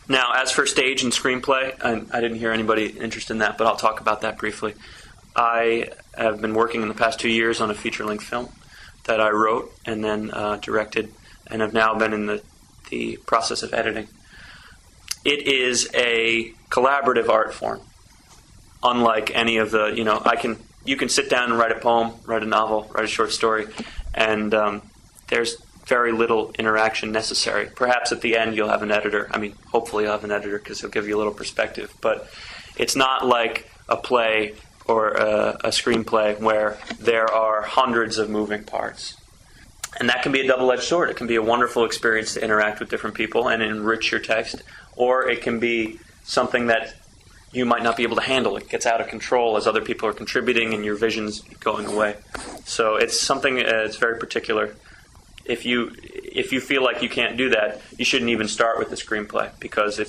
Now, as for stage and screenplay, I didn't hear anybody interested in that, but I'll talk about that briefly. I have been working in the past 2 years on a feature-length film that I wrote and then directed, and have now been in the process of editing. It is a collaborative art form, unlike any of the, you can sit down and write a poem, write a novel, write a short story, and there's very little interaction necessary. Perhaps at the end you'll have an editor. I mean, hopefully you'll have an editor because he'll give you a little perspective. But it's not like a play or a screenplay where there are hundreds of moving parts. And that can be a double-edged sword. It can be a wonderful experience to interact with different people and enrich your text, or it can be something that you might not be able to handle. It gets out of control as other people are contributing and your vision's going away. So it's something that's very particular. If you feel like you can't do that, you shouldn't even start with the screenplay, because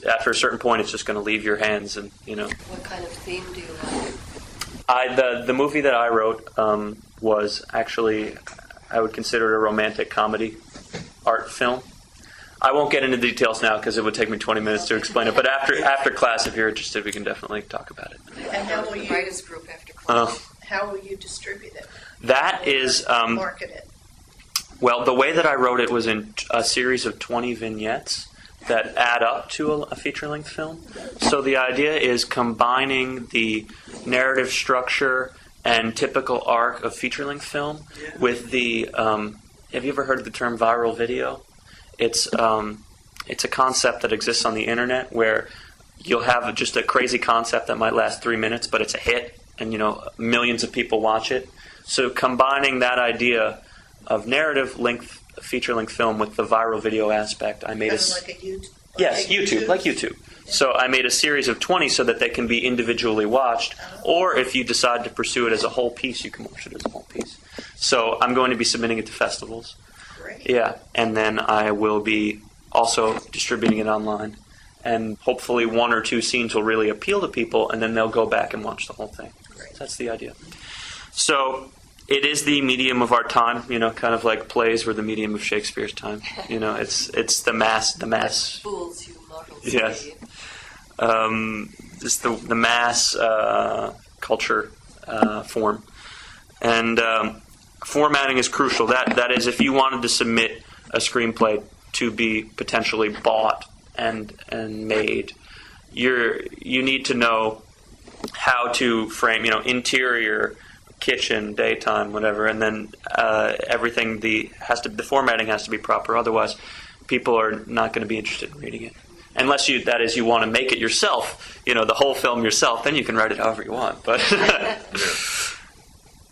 after a certain point it's just going to leave your hands. And What kind of theme do you like? The movie that I wrote was actually, I would consider it a romantic comedy art film. I won't get into details now because it would take me 20 minutes to explain it. But after class, if you're interested, we can definitely talk about it. And how will you writers group after class? How will you distribute it? That is market it. Well, the way that I wrote it was in a series of 20 vignettes that add up to a feature-length film. So the idea is combining the narrative structure and typical arc of feature-length film with the. Have you ever heard of the term viral video? It's a concept that exists on the internet where you'll have just a crazy concept that might last 3 minutes, but it's a hit, and millions of people watch it. So combining that idea of narrative length feature-length film with the viral video aspect, I made like a YouTube. Yes, YouTube, like YouTube. Yeah. So I made a series of 20 so that they can be individually watched, or if you decide to pursue it as a whole piece, you can watch it as a whole piece. So I'm going to be submitting it to festivals. Great. Yeah, and then I will be also distributing it online. And hopefully 1 or 2 scenes will really appeal to people, and then they'll go back and watch the whole thing. Great. That's the idea. So it is the medium of our time, kind of like plays were the medium of Shakespeare's time. It's the mass. Fools you mortals. Yes. Just the mass culture form. And formatting is crucial. That is, if you wanted to submit a screenplay to be potentially bought and made, you need to know how to frame, interior, kitchen, daytime, whatever, and then everything. The formatting has to be proper. Otherwise, people are not going to be interested in reading it. Unless you want to make it yourself, the whole film yourself. Then you can write it however you want. But